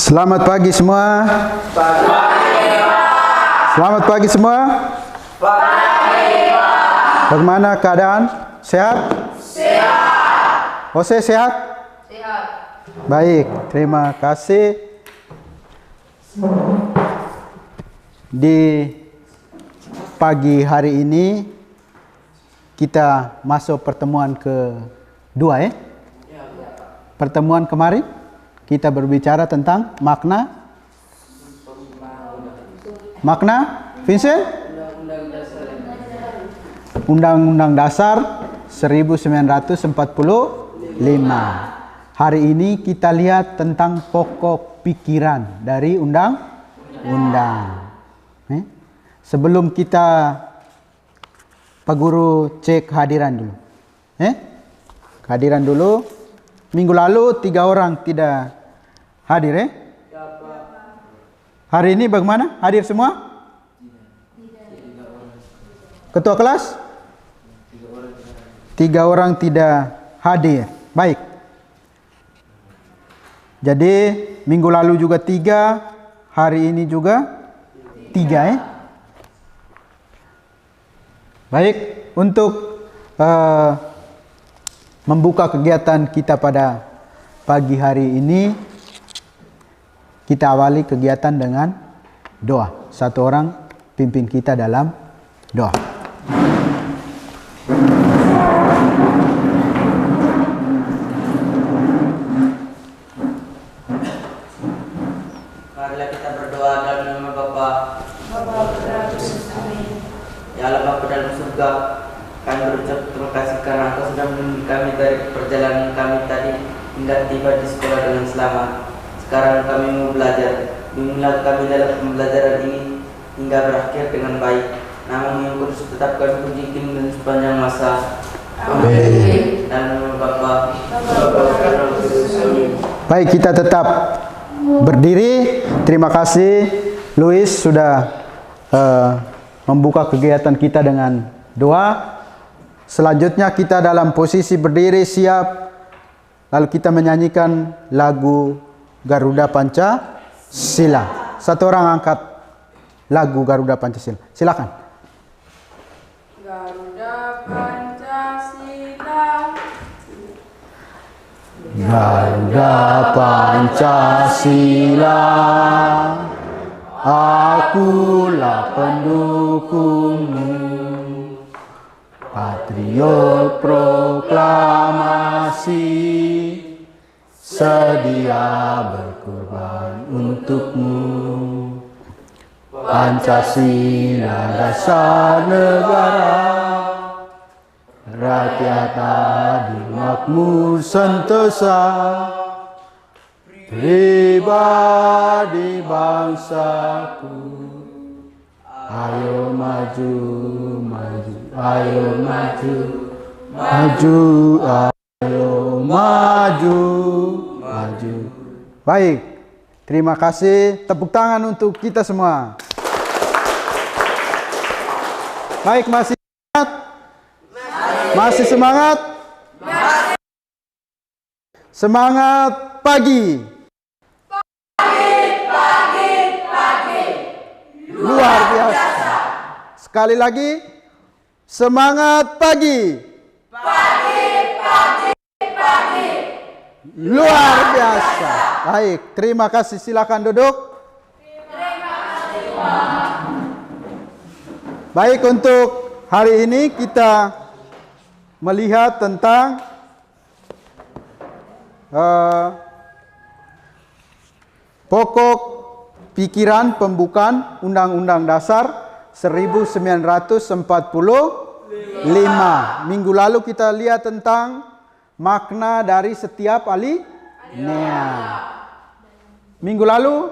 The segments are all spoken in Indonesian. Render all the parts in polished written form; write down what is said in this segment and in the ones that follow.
Selamat pagi semua. Selamat pagi semua. Bagaimana keadaan? Sehat? Sehat. Jose sehat? Sehat. Baik, terima kasih. Di pagi hari ini kita masuk pertemuan kedua ya. Pertemuan kemarin kita berbicara tentang makna Vincent? Undang-Undang Dasar 1945. Hari ini kita lihat tentang pokok pikiran dari undang-undang. Sebelum kita Pak Guru cek hadiran dulu. Kehadiran dulu. Minggu lalu 3 orang tidak hadir ya? Hari ini bagaimana? Hadir semua? Ketua kelas? 3 orang tidak hadir. Baik. Jadi minggu lalu juga 3, hari ini juga 3 ya? Baik, untuk membuka kegiatan kita pada pagi hari ini, kita awali kegiatan dengan doa. Satu orang pimpin kita dalam doa. Marilah kita berdoa dalam nama Bapa. Ya Allah Bapa dalam surga, kami berucap terima kasih karena Engkau sudah membimbing kami dari perjalanan kami tadi hingga tiba di sekolah dengan selamat. Sekarang kami mau belajar. Bimbinglah kami dalam pembelajaran ini hingga berakhir dengan baik. Nama-Mu yang kudus tetap kami puji dan sepanjang masa. Amin. Dalam nama Bapa, Baik, kita tetap berdiri. Terima kasih Luis sudah membuka kegiatan kita dengan doa. Selanjutnya kita dalam posisi berdiri siap. Lalu kita menyanyikan lagu Garuda Pancasila. Satu orang angkat lagu Garuda Pancasila. Silakan. Garuda Pancasila. Garuda Pancasila, akulah pendukungmu. Patriot proklamasi, sedia berkorban untukmu. Pancasila dasar negara, rakyat adil makmur sentosa, pribadi bangsaku. Ayo maju, maju, ayo maju, maju, ayo maju, maju. Baik, terima kasih. Tepuk tangan untuk kita semua. Baik, masih semangat? Masih semangat? Semangat pagi. Luar biasa. Sekali lagi, semangat pagi. Luar biasa. Baik, terima kasih. Silakan duduk. Baik, untuk hari ini kita melihat tentang pokok pikiran pembukaan Undang-Undang Dasar 1945. Minggu lalu kita lihat tentang makna dari setiap alinea. Minggu lalu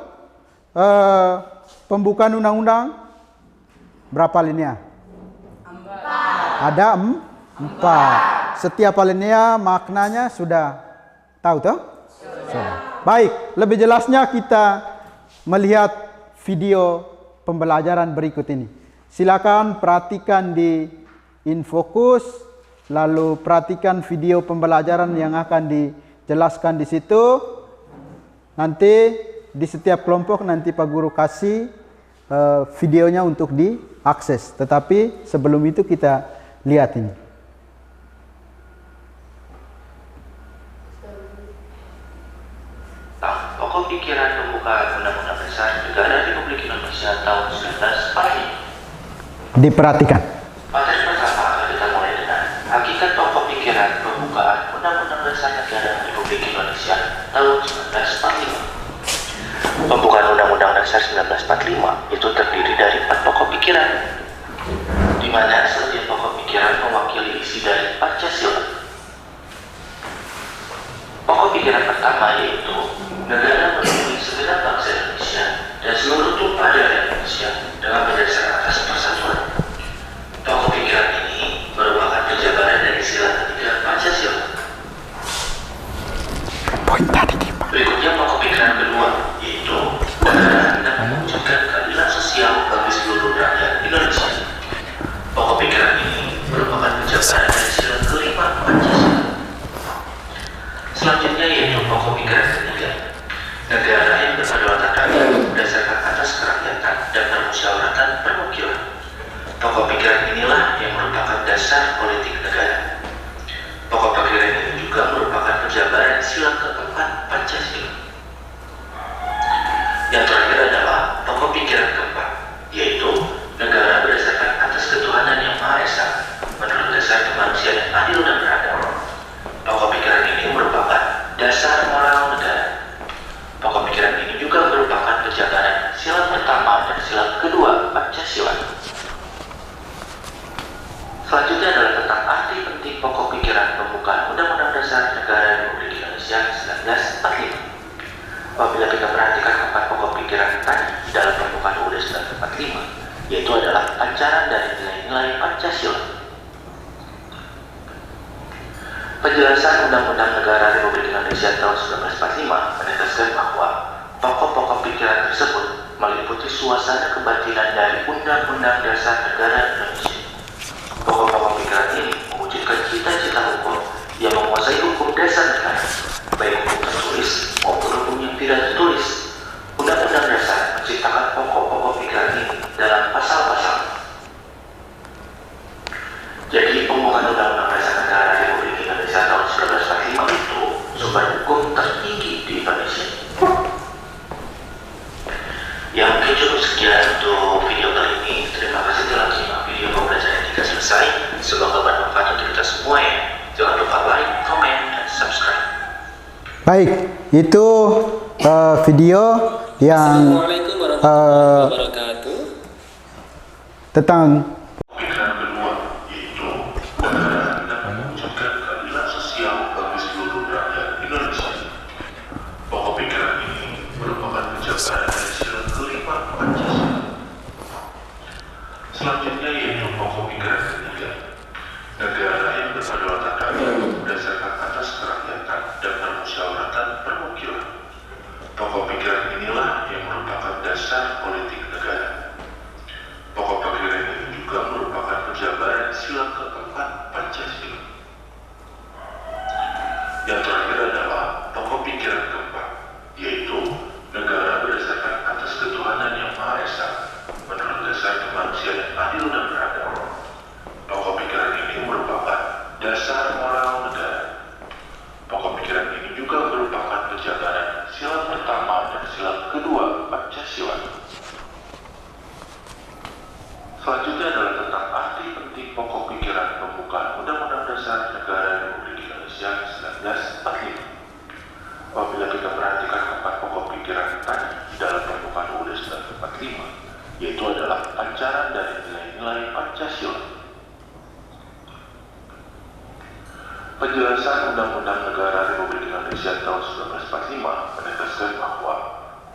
pembukaan undang-undang berapa alinea? 4. Ada 4. Setiap alinea maknanya sudah tahu toh? Sudah. Baik, lebih jelasnya kita melihat video pembelajaran berikut ini. Silakan perhatikan di InFocus, lalu perhatikan video pembelajaran yang akan dijelaskan di situ. Nanti di setiap kelompok nanti Pak Guru kasih videonya untuk diakses. Tetapi sebelum itu kita lihat ini. Pokok pikiran pembukaan Undang-Undang Dasar Negara Republik Indonesia tahun 1945. Diperhatikan. Materi pertama kita mulai dengan hakikat pokok pikiran pembukaan Undang-Undang Dasar Negara Republik Indonesia tahun 1945. Pembukaan Undang-Undang Dasar 1945 itu terdiri dari 4 pokok pikiran, di mana setiap pokok pikiran mewakili isi dari Pancasila. Pokok pikiran pertama yaitu negara melindungi segenap bangsa Indonesia dan seluruh tumpah darah Indonesia dengan berdasar atas persatuan. Pokok pikiran ini merupakan penjabaran dari sila ketiga Pancasila. Poin tadi Berikutnya pokok pikiran kedua yaitu negara hendak mewujudkan keadilan sosial bagi seluruh rakyat Indonesia. Pokok pikiran ini merupakan penjabaran dari sila kelima Pancasila. Selanjutnya yaitu pokok pikiran ketiga, negara yang berkedaulatan rakyat berdasarkan atas kerakyatan dan permusyawaratan perwakilan. Pokok pikiran inilah yang merupakan dasar politik negara. Pokok pikiran ini juga merupakan penjabaran sila keempat Pancasila. Yang terakhir adalah pokok pikiran keempat, yaitu negara berdasarkan atas ketuhanan yang Maha Esa menurut dasar kemanusiaan yang adil dan beradab. Pokok pikiran ini merupakan dasar moral negara. Pokok pikiran ini juga merupakan penjabaran sila pertama dan sila kedua Pancasila. Selanjutnya adalah tentang arti penting pokok pikiran pembukaan Undang-Undang Dasar Negara Republik Indonesia 1945. Apabila kita perhatikan keempat pokok pikiran tadi dalam pembukaan UUD 1945, yaitu adalah pancaran dari nilai-nilai Pancasila. Penjelasan Undang-Undang Negara Republik Indonesia tahun 1945 menegaskan bahwa pokok-pokok pikiran tersebut meliputi suasana kebatinan dari Undang-Undang Dasar Negara Indonesia. Pokok-pokok pikiran ini mewujudkan cita-cita hukum yang menguasai hukum dasar negara, baik hukum tertulis maupun hukum yang tidak tertulis. Undang-Undang Dasar menciptakan pokok-pokok pikiran ini dalam pasal-pasal. Jadi pembukaan Undang-Undang Dasar Negara Republik Indonesia tahun 1945 itu sumber hukum tertinggi di Indonesia. Ya mungkin cukup sekian untuk video kali ini. Terima kasih telah menyimak video pembelajaran kita selesai. Semoga bermanfaat untuk kita semua ya. Jangan lupa like, comment, dan subscribe. Baik, itu video yang Assalamualaikum warahmatullahi wabarakatuh. tentang Pikiran kedua yaitu negara hendak mewujudkan keadilan sosial bagi seluruh rakyat Indonesia. Pokok pikiran ini merupakan penjabaran dari sila kelima Pancasila. Selanjutnya yaitu pokok pikiran ketiga, negara yang berkedaulatan rakyat berdasarkan atas kerakyatan dan permusyawaratan perwakilan. Pokok pikiran inilah yang merupakan dasar politik negara. Pokok pikiran ini juga merupakan penjabaran sila keempat Pancasila. Yang terakhir adalah pokok pikiran keempat, yaitu negara berdasarkan atas ketuhanan yang Maha Esa menurut dasar kemanusiaan yang adil dan beradab. Pokok pikiran ini merupakan dasar moral negara. Pokok pikiran ini juga merupakan penjabaran sila pertama dan sila kedua Pancasila. Selanjutnya adalah tentang arti penting pokok pikiran pembukaan Undang-Undang Dasar Negara Republik Indonesia 1945. Apabila kita perhatikan keempat pokok pikiran tadi dalam pembukaan UUD 1945, yaitu adalah pancaran dari nilai-nilai Pancasila. Penjelasan Undang-Undang Negara Republik Indonesia tahun 1945 menegaskan bahwa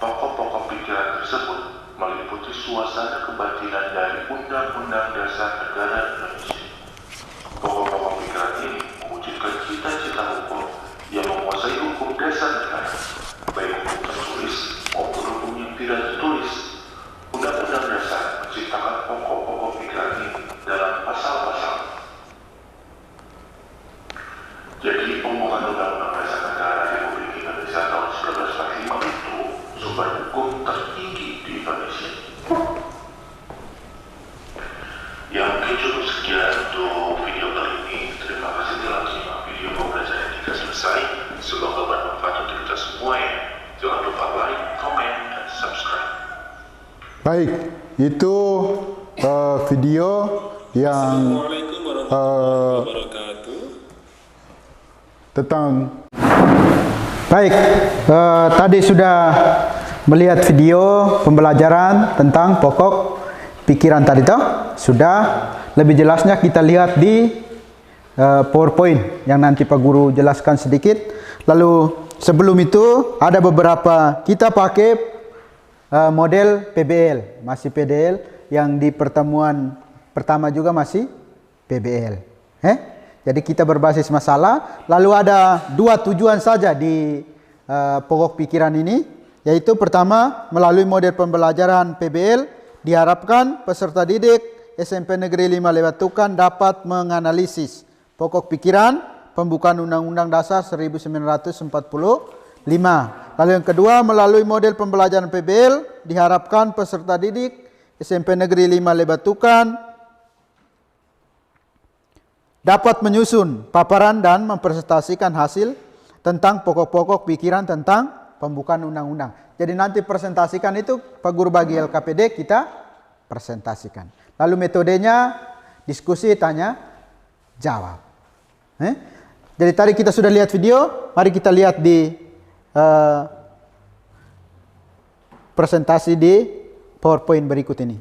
pokok-pokok pikiran tersebut meliputi suasana kebatinan dari Undang-Undang Dasar Negara Indonesia. Pokok-pokok pikiran ini mewujudkan cita-cita hukum yang menguasai hukum dasar negara, baik hukum tertulis maupun hukum yang tidak tertulis. Undang-Undang Dasar menciptakan pokok-pokok pikiran ini dalam pasal-pasal. Jadi pembukaan Undang-Undang Dasar Negara Republik Indonesia tahun 1945 itu sumber Ya mungkin cukup sekian untuk video kali ini. Terima kasih telah menyimak video pembelajaran kita selesai. Semoga bermanfaat untuk kita semua ya. Jangan lupa like, comment, dan subscribe. Baik, itu video yang Assalamualaikum warahmatullahi wabarakatuh. tentang baik, tadi sudah melihat video pembelajaran tentang pokok pikiran tadi toh. Sudah lebih jelasnya kita lihat di PowerPoint yang nanti Pak Guru jelaskan sedikit. Lalu sebelum itu ada beberapa kita pakai model PBL, masih PDL, yang di pertemuan pertama juga masih PBL. Jadi kita berbasis masalah. Lalu ada dua tujuan saja di pokok pikiran ini, yaitu pertama, melalui model pembelajaran PBL diharapkan peserta didik SMP Negeri 5 Lewat Tukan dapat menganalisis pokok pikiran pembukaan Undang-Undang Dasar 1945. Lalu yang kedua, melalui model pembelajaran PBL diharapkan peserta didik SMP Negeri 5 Lewat Tukan dapat menyusun paparan dan mempresentasikan hasil tentang pokok-pokok pikiran tentang pembukaan undang-undang. Jadi nanti presentasikan itu Pak Guru bagi LKPD kita presentasikan. Lalu metodenya diskusi, tanya, jawab. Jadi tadi kita sudah lihat video, mari kita lihat di presentasi di PowerPoint berikut ini.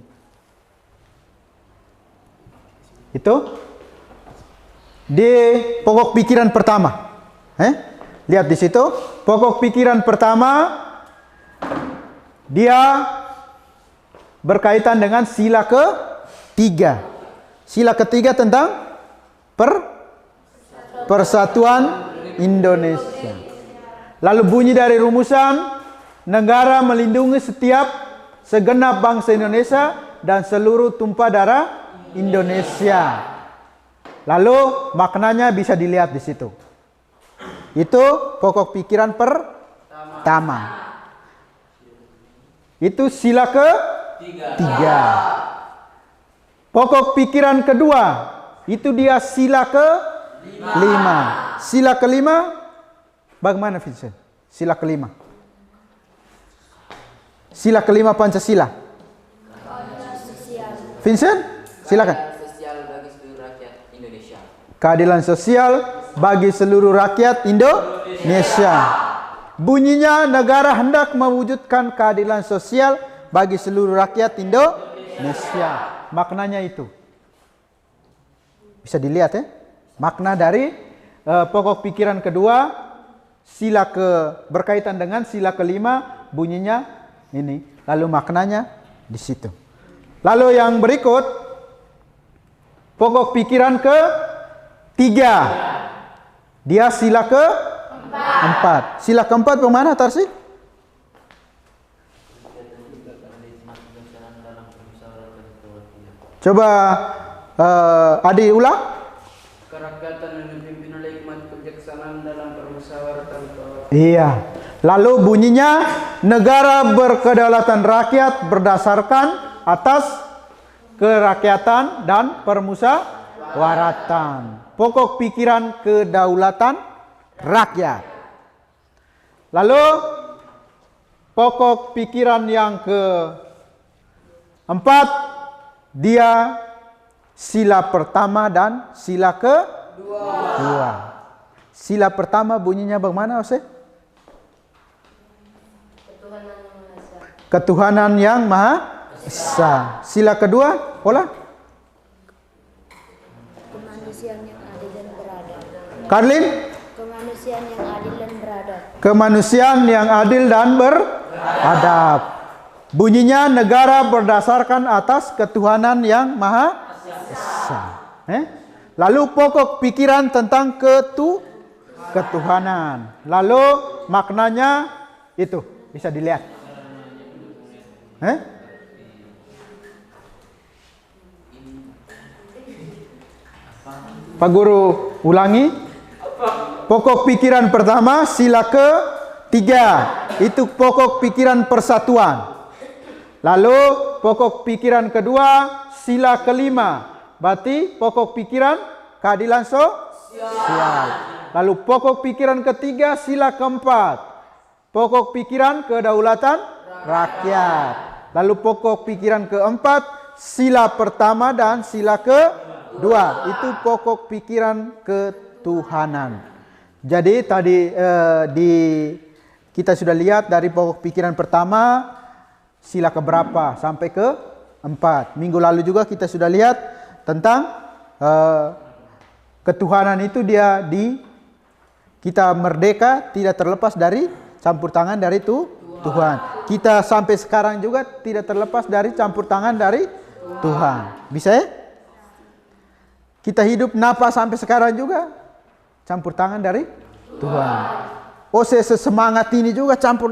Itu di pokok pikiran pertama. Lihat di situ, pokok pikiran pertama dia berkaitan dengan sila ketiga. Sila ketiga tentang Persatuan Indonesia. Lalu bunyi dari rumusan, negara melindungi setiap segenap bangsa Indonesia dan seluruh tumpah darah Indonesia. Lalu maknanya bisa dilihat di situ. Itu pokok pikiran pertama. Itu sila ketiga. Pokok pikiran kedua, itu dia sila kelima. Sila kelima, bagaimana Vincent? Sila kelima. Sila kelima Pancasila. Vincent, silakan. Keadilan sosial bagi seluruh rakyat Indonesia. Bunyinya, negara hendak mewujudkan keadilan sosial bagi seluruh rakyat Indonesia. Maknanya itu. Bisa dilihat ya. Makna dari pokok pikiran kedua, berkaitan dengan sila kelima, bunyinya ini. Lalu maknanya di situ. Lalu yang berikut, pokok pikiran ketiga. Dia sila keempat. Sila keempat bagaimana Tarsi? Coba Adi ulang. Kerakyatan yang dipimpin oleh hikmat kebijaksanaan dalam permusyawaratan. Iya. Lalu bunyinya, negara berkedaulatan rakyat berdasarkan atas kerakyatan dan permusyawaratan. Pokok pikiran kedaulatan rakyat. Lalu pokok pikiran yang keempat, dia sila pertama dan sila kedua. Sila pertama bunyinya bagaimana, Ose? Ketuhanan yang Maha Esa. Sila kedua, Ola? Kemanusiaan yang adil dan beradab. Karlin? Kemanusiaan yang adil dan beradab. Kemanusiaan yang adil dan beradab. Bunyinya, negara berdasarkan atas ketuhanan yang Maha Esa. Lalu pokok pikiran tentang ketuhanan. Lalu maknanya itu bisa dilihat. Pak Guru ulangi. Pokok pikiran pertama sila ketiga, itu pokok pikiran persatuan. Lalu pokok pikiran kedua, sila kelima. Berarti pokok pikiran keadilan sosial. Lalu pokok pikiran ketiga, sila keempat. Pokok pikiran kedaulatan rakyat. Lalu pokok pikiran keempat, sila pertama dan sila kedua. Itu pokok pikiran ketuhanan. Jadi tadi kita sudah lihat dari pokok pikiran pertama, sila keberapa sampai ke 4. Minggu lalu juga kita sudah lihat tentang ketuhanan itu kita merdeka tidak terlepas dari campur tangan dari Tuhan. Kita sampai sekarang juga tidak terlepas dari campur tangan dari Tuhan. Bisa ya? Kita hidup napas sampai sekarang juga campur tangan dari Tuhan. Ose semangat ini juga campur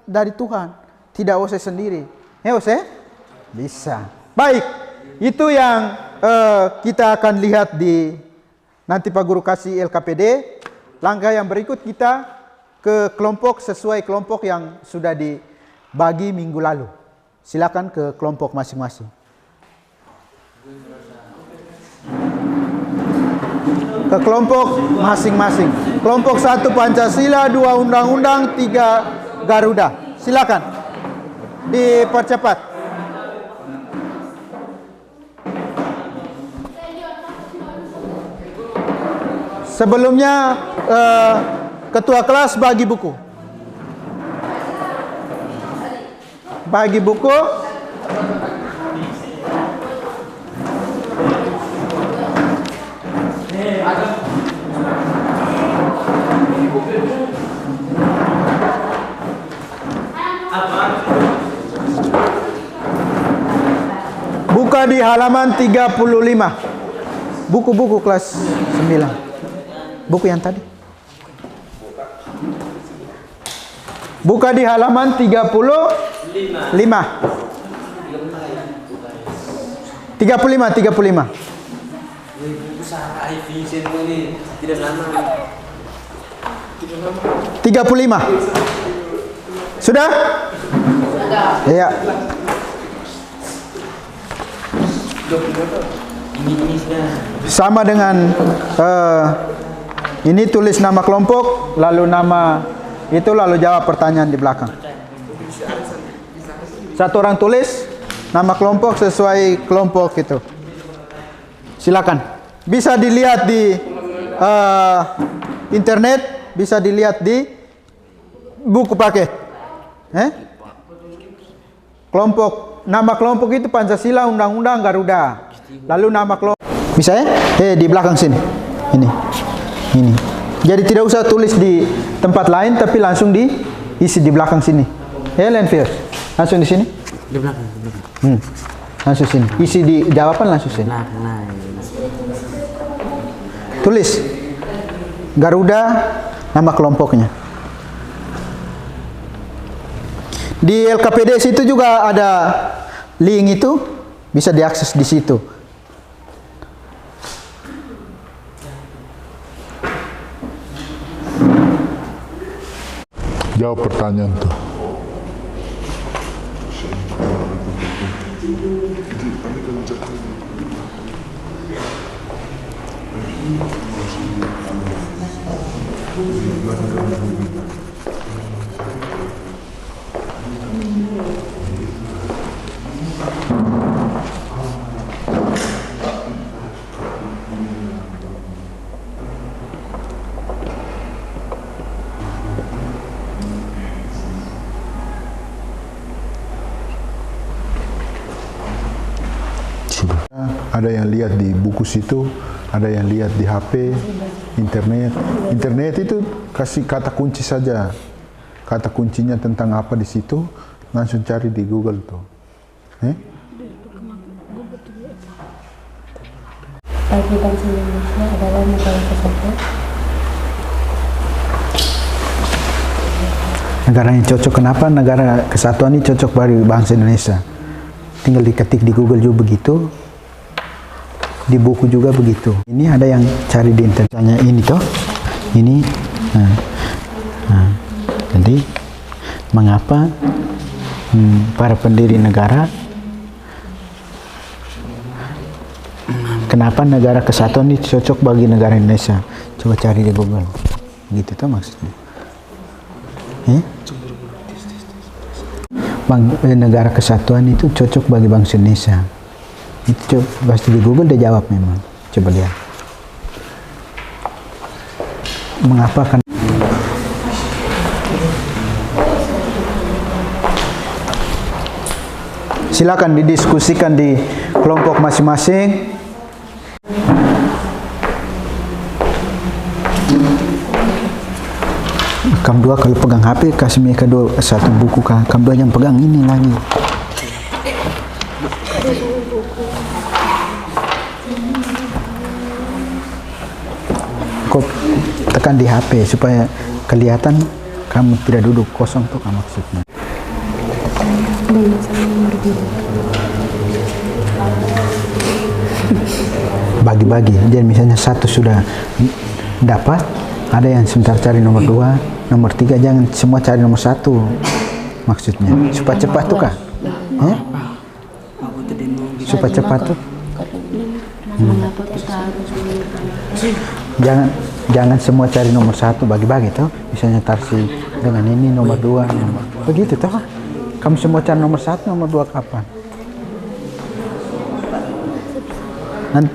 dari Tuhan. Tidak Ose sendiri. Ose? Bisa. Baik. Itu yang kita akan lihat di nanti Pak Guru kasih LKPD. Langkah yang berikut kita ke kelompok sesuai kelompok yang sudah dibagi minggu lalu. Silakan ke kelompok masing-masing. Ke kelompok masing-masing. Kelompok 1 Pancasila, 2 Undang-Undang, 3 Garuda. Silakan dipercepat. Sebelumnya ketua kelas bagi buku. Bagi buku. Buka di halaman 35. Buku-buku kelas 9. Buku yang tadi. Buka di halaman 35. 35. Tidak lama. 35. Sudah? Iya. Sama dengan ini tulis nama kelompok, lalu nama itu, lalu jawab pertanyaan di belakang. Satu orang tulis nama kelompok sesuai kelompok itu. Silakan. Bisa dilihat di internet, bisa dilihat di buku paket. Kelompok, nama kelompok itu Pancasila, Undang-Undang, Garuda. Lalu nama kelompok bisa ya? Di belakang sini. Ini. Jadi tidak usah tulis di tempat lain, tapi langsung diisi di belakang sini. Lenfier. Langsung di sini. Di belakang. Langsung sini. Isi di jawaban langsung sini. Tulis Garuda, nama kelompoknya. Di LKPD situ juga ada link itu, bisa diakses di situ. Jawab pertanyaan tuh. Ada yang lihat di buku situ, ada yang lihat di HP, internet. Internet itu kasih kata kunci saja. Kata kuncinya tentang apa di situ, langsung cari di Google tuh. Bagi bangsa Indonesia adalah negara kesatuan. Negara yang cocok, kenapa negara kesatuan ini cocok bagi bangsa Indonesia? Tinggal diketik di Google juga begitu. Di buku juga begitu. Ini ada yang cari di internetnya ini toh. Ini. Jadi mengapa para pendiri negara. Kenapa negara kesatuan ini cocok bagi negara Indonesia? Coba cari di Google. Gitu tuh maksudnya. Negara kesatuan itu cocok bagi bangsa Indonesia. Itu pasti di Google dia jawab memang. Coba lihat. Mengapa kan? Silakan didiskusikan di kelompok masing-masing. Kamu dua kalau pegang HP kasih mereka satu buku, kamu dua yang pegang ini lagi. Kok tekan di HP supaya kelihatan kamu tidak duduk kosong tuh maksudnya. Bagi-bagi, jadi misalnya satu sudah dapat, ada yang sebentar cari nomor 2, nomor 3, jangan semua cari nomor 1 maksudnya, supaya cepat tuh kah? Supaya cepat tuh. Jangan semua cari nomor 1, bagi-bagi tuh, misalnya Tarsi dengan ini nomor 2, begitu tuh. Kamu semua cari nomor 1, nomor 2 kapan? Nanti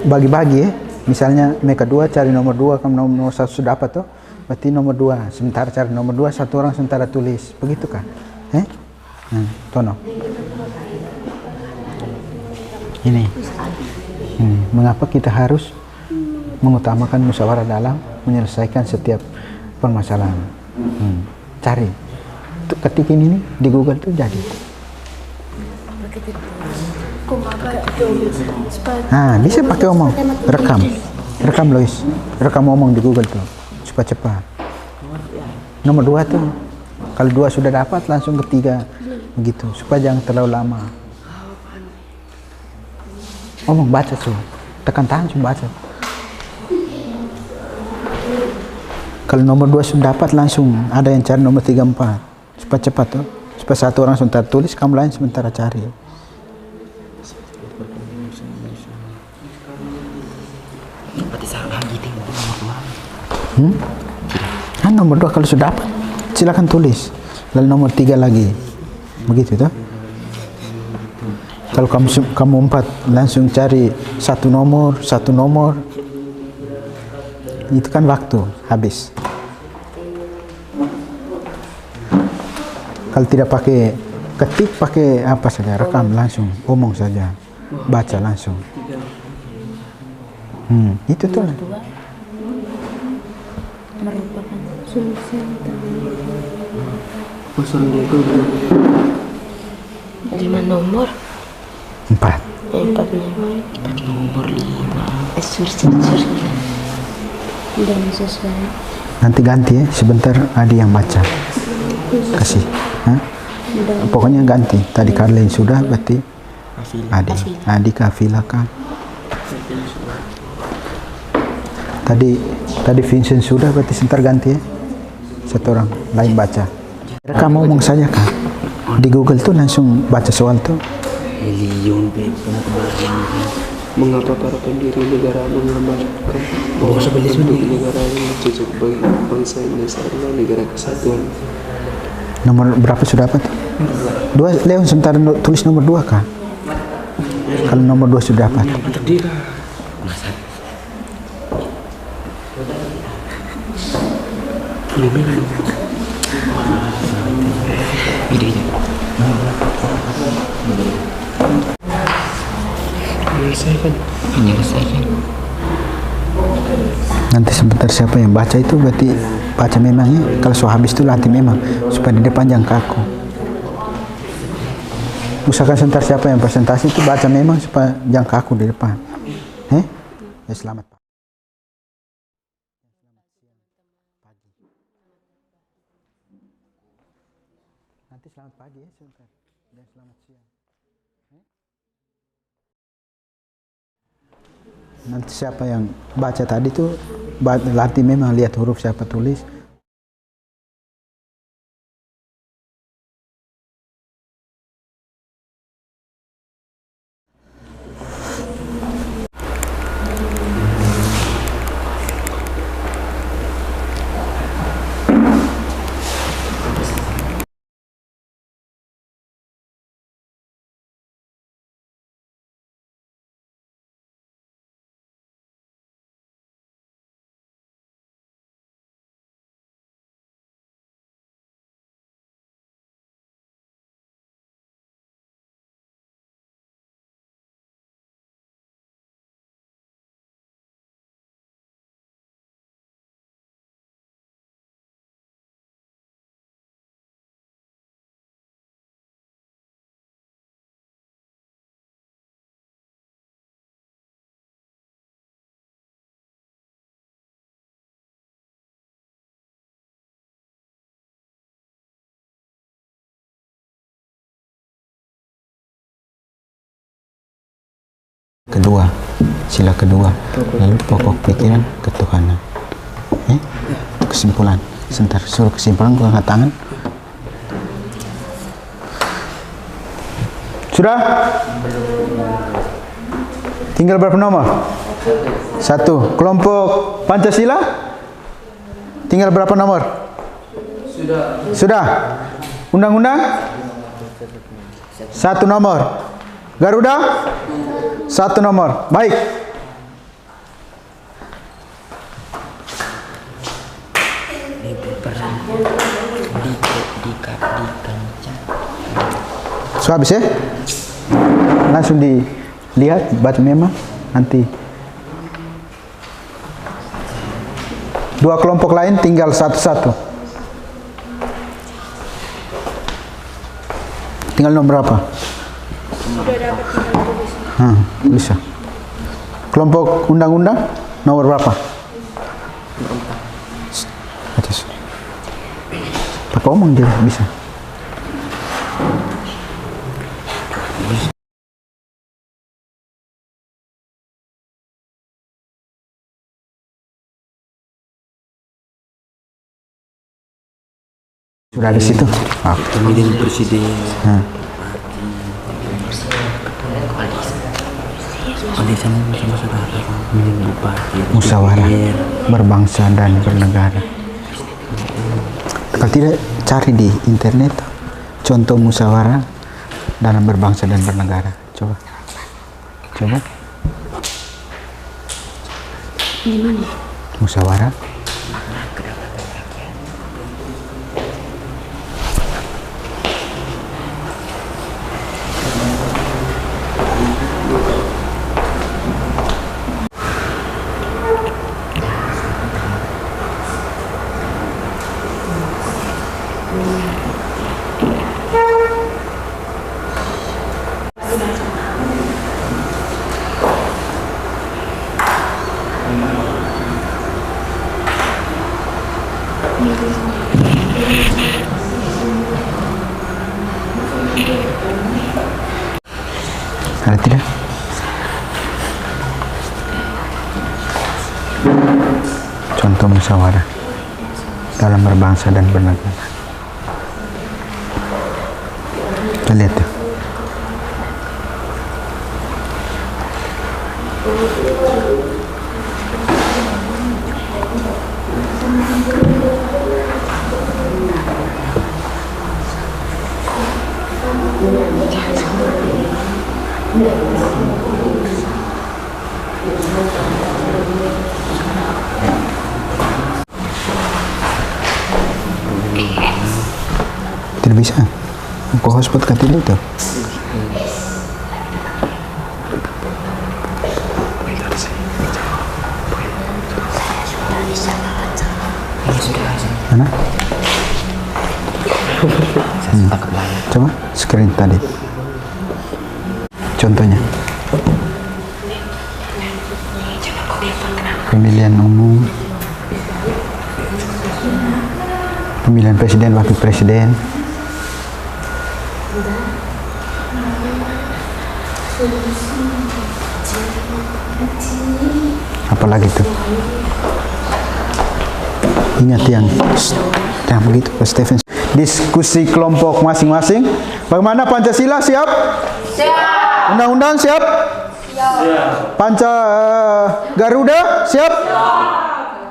bagi-bagi ya. Misalnya mereka 2 cari nomor 2, kamu nomor 1 sudah dapat tuh. Berarti nomor 2, sementara cari nomor 2, satu orang sementara tulis. Begitu kan? Tono. Ini. Mengapa kita harus mengutamakan musyawarah dalam menyelesaikan setiap permasalahan? Cari. Ketik ini nih, di Google tuh jadi. Bisa pakai omong, rekam Lois, rekam omong di Google tuh, supaya cepat. Nomor 2 tuh, kalau 2 sudah dapat langsung ke 3, begitu, supaya jangan terlalu lama. Omong baca tuh, tekan tangan cuma baca. Kalau nomor 2 sudah dapat langsung ada yang cari nomor 3, 4, supaya cepat tuh, supaya satu orang sementara tulis, kamu lain sementara cari. Nomor 2 kalau sudah dapat silakan tulis, lalu nomor 3 lagi, begitu tuh. Kalau kamu 4 langsung cari satu nomor, itu kan waktu habis. Kalau tidak pakai ketik, pakai apa saja, rekam langsung, omong saja, baca langsung. Itu tuh. Merupakan solusi lima nomor 4 nomor 5 dan sesuai. Nanti ganti ya, sebentar Adi yang baca, kasih. Pokoknya ganti. Tadi Karlin sudah, berarti Adi Kafila kan. Tadi Vincent sudah, berarti sebentar ganti ya. Satu orang lain baca. Rekam ngomong saja kan. Di Google tuh langsung baca soal tuh. Mengapa para pendiri negara mengamalkan bahwa negara yang cocok bagi bangsa Indonesia adalah negara kesatuan? Nomor berapa sudah dapat? 2, Leon sebentar tulis nomor 2 kan. Kalau nomor 2 sudah dapat. Menyelesaikan. Nanti sebentar siapa yang baca itu berarti baca memang ya. Kalau so habis itu latih memang supaya di depan jangan kaku. Usahakan sebentar siapa yang presentasi itu baca memang supaya jangan kaku di depan. Ya selamat Pak. Nanti selamat pagi ya sebentar. Dan selamat siang. Nanti siapa yang baca tadi tuh latih memang lihat huruf siapa tulis, Kedua, sila kedua. Lalu pokok pikiran ketuhanan. Kesimpulan. Sebentar, suruh kesimpulan gua angkat tangan. Sudah? Tinggal berapa nomor? 1. Kelompok Pancasila? Tinggal berapa nomor? Sudah. Undang-undang? 1 nomor. Garuda? 1 nomor. Baik. So habis ya? Langsung dilihat baca memo nanti. 2 kelompok lain tinggal satu-satu. Tinggal nomor berapa? Sudah dapat tinggal tulis. Bisa. Kelompok undang-undang nomor berapa? Baca sini. Papa omong dia bisa. Sudah di situ. Pemilihan presiden. Musyawarah berbangsa dan bernegara. Kalau tidak, cari di internet contoh musyawarah dalam berbangsa dan bernegara. Coba. Gimana? Musyawarah. Ada tidak? Contoh musyawarah dalam berbangsa dan bernegara. Kita lihat tuh. Tidak bisa. Kau hotspot kat dulu tuh. Mana? Coba screen tadi. Contohnya. Pemilihan umum, pemilihan presiden, wakil presiden, apalagi tuh. Ingat yang begitu Pak Stephen. Diskusi kelompok masing-masing. Bagaimana Pancasila siap? Siap. Undang-undang siap? Siap. Garuda siap? Siap.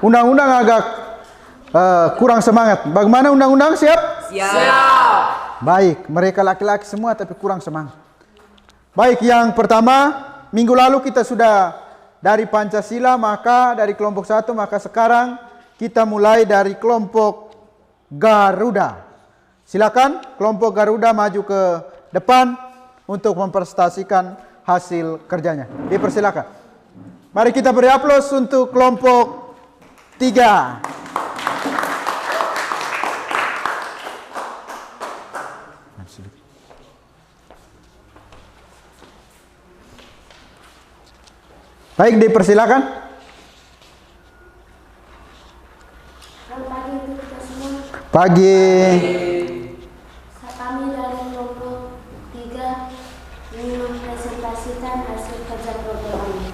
Undang-undang agak kurang semangat. Bagaimana undang-undang siap? Siap. Baik, mereka laki-laki semua tapi kurang semangat. Baik, yang pertama, minggu lalu kita sudah dari Pancasila, maka dari kelompok 1, maka sekarang kita mulai dari kelompok Garuda. Silakan kelompok Garuda maju ke depan untuk mempresentasikan hasil kerjanya. Dipersilakan. Mari kita beri aplaus untuk kelompok 3. Baik, dipersilakan. Pagi untuk kita semua. Pagi. Kami dari kelompok 3 ingin mempresentasikan mempresentasikan hasil kerja program ini.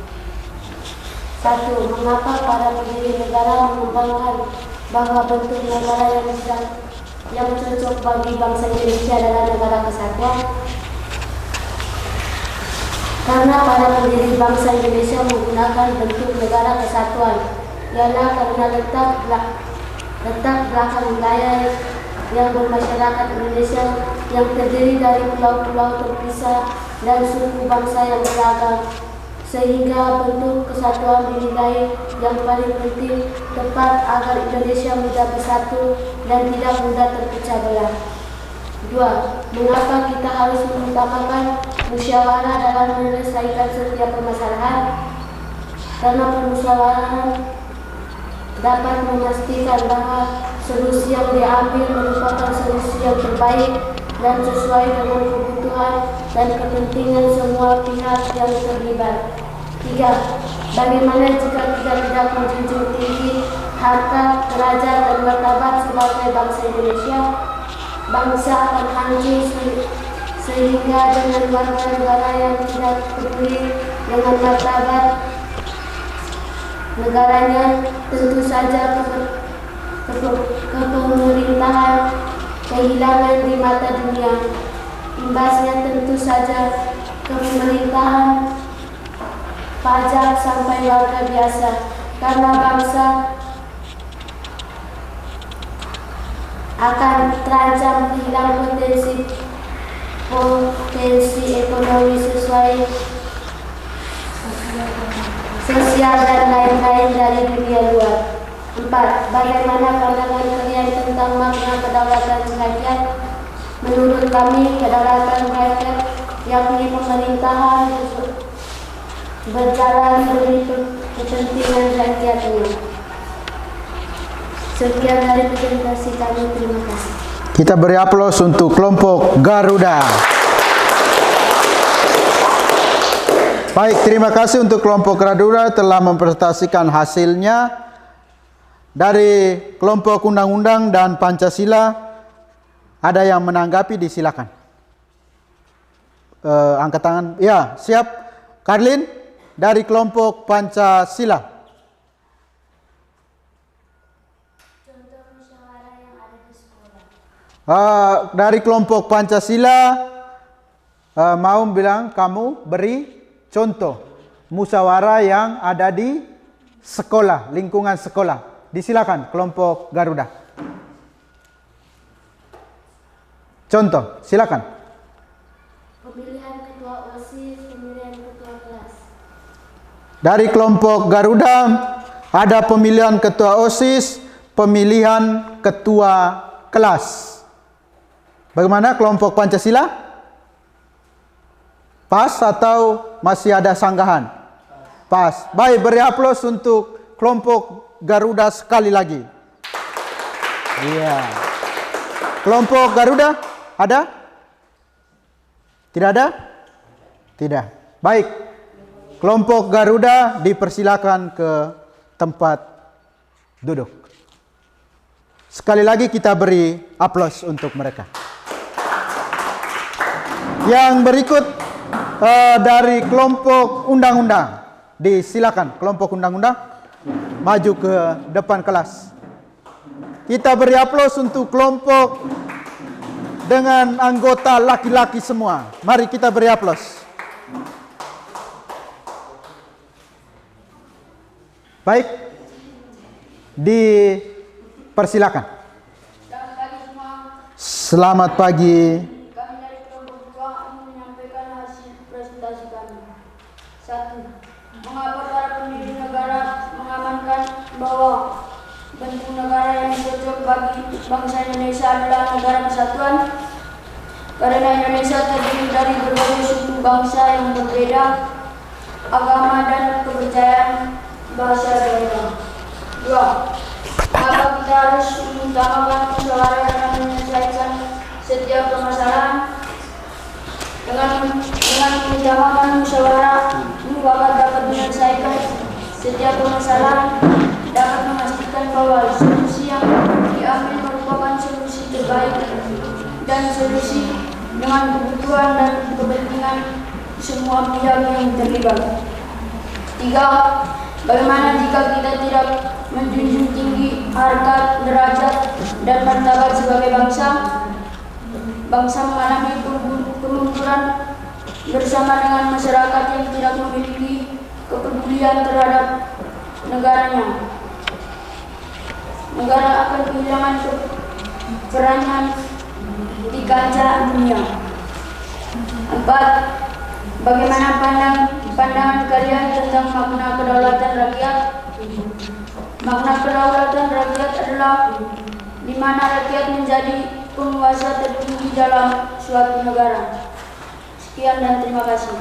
1. Mengapa para pendiri negara mengembangkan bahwa bentuk negara yang cocok bagi bangsa Indonesia adalah negara kesatuan? Karena para pendiri bangsa Indonesia menggunakan bentuk negara kesatuan, ialah karena letak belakang wilayah yang bermasyarakat Indonesia yang terdiri dari pulau-pulau terpisah dan suku bangsa yang beragam, sehingga bentuk kesatuan dinilai yang paling penting tepat agar Indonesia mudah bersatu dan tidak mudah terpecah belah. 2. Mengapa kita harus mengutamakan musyawarah dalam menyelesaikan setiap permasalahan? Karena permusyawarah dapat memastikan bahwa solusi yang diambil merupakan solusi yang terbaik dan sesuai dengan kebutuhan dan kepentingan semua pihak yang terlibat. 3. Bagaimana jika kita tidak menjunjung tinggi harta, derajat, dan martabat sebagai bangsa Indonesia? Bangsa akan hancur sehingga dengan warga negara yang tidak peduli dengan martabat negaranya, tentu saja kepemerintahan kehilangan di mata dunia. Imbasnya tentu saja kepemerintahan, pajak sampai warga biasa, karena bangsa akan terancam kehilangan potensi ekonomi sosial dan lain-lain dari dunia luar. 4. Bagaimana pandangan kalian tentang makna kedaulatan rakyat? Menurut kami, kedaulatan rakyat yakni pemerintahan berjalan demi kepentingan rakyatnya. Sekian dari presentasi kami, terima kasih. Kita beri aplaus untuk kelompok Garuda. Baik, terima kasih untuk kelompok Garuda telah mempresentasikan hasilnya dari kelompok Undang-Undang dan Pancasila. Ada yang menanggapi, disilakan. Angkat tangan. Ya, siap. Karlin dari kelompok Pancasila. Dari kelompok Pancasila mau bilang kamu beri contoh musyawarah yang ada di sekolah, lingkungan sekolah. Disilakan kelompok Garuda. Contoh, silakan. Pemilihan ketua OSIS, pemilihan ketua kelas. Dari kelompok Garuda ada pemilihan ketua OSIS, pemilihan ketua kelas. Bagaimana kelompok Pancasila? Pas atau masih ada sanggahan? Pas. Baik, beri aplaus untuk kelompok Garuda sekali lagi. Iya. Kelompok Garuda ada? Tidak ada? Tidak. Baik. Kelompok Garuda dipersilakan ke tempat duduk. Sekali lagi kita beri aplaus untuk mereka. Yang berikut dari kelompok Undang-Undang. Disilakan kelompok Undang-Undang maju ke depan kelas. Kita beri aplaus untuk kelompok dengan anggota laki-laki semua. Mari kita beri aplaus. Baik. Dipersilakan. Selamat pagi. Mengapa para pendiri negara mengamankan bahwa bentuk negara yang cocok bagi bangsa Indonesia adalah negara kesatuan? Karena Indonesia terdiri dari berbagai suku bangsa yang berbeda, agama dan kepercayaan bahasa daerah. 2. Mengapa kita harus mengutamakan musyawarah dalam menyelesaikan setiap permasalahan? Dengan mengutamakan musyawarah, dapat menyelesaikan setiap permasalahan, dapat memastikan bahwa solusi yang diambil merupakan solusi terbaik dan solusi dengan kebutuhan dan kepentingan semua pihak yang terlibat. 3. Bagaimana jika kita tidak menjunjung tinggi harkat, derajat, dan martabat sebagai bangsa? Bangsa mengalami kemunduran bersama dengan masyarakat yang tidak memiliki kepedulian terhadap negaranya. Negara akan kehilangan perannya di kancah dunia. 4. Bagaimana pandangan kalian tentang makna kedaulatan rakyat? Makna kedaulatan rakyat adalah di mana rakyat menjadi penguasa tertinggi dalam suatu negara. Sekian dan terima kasih.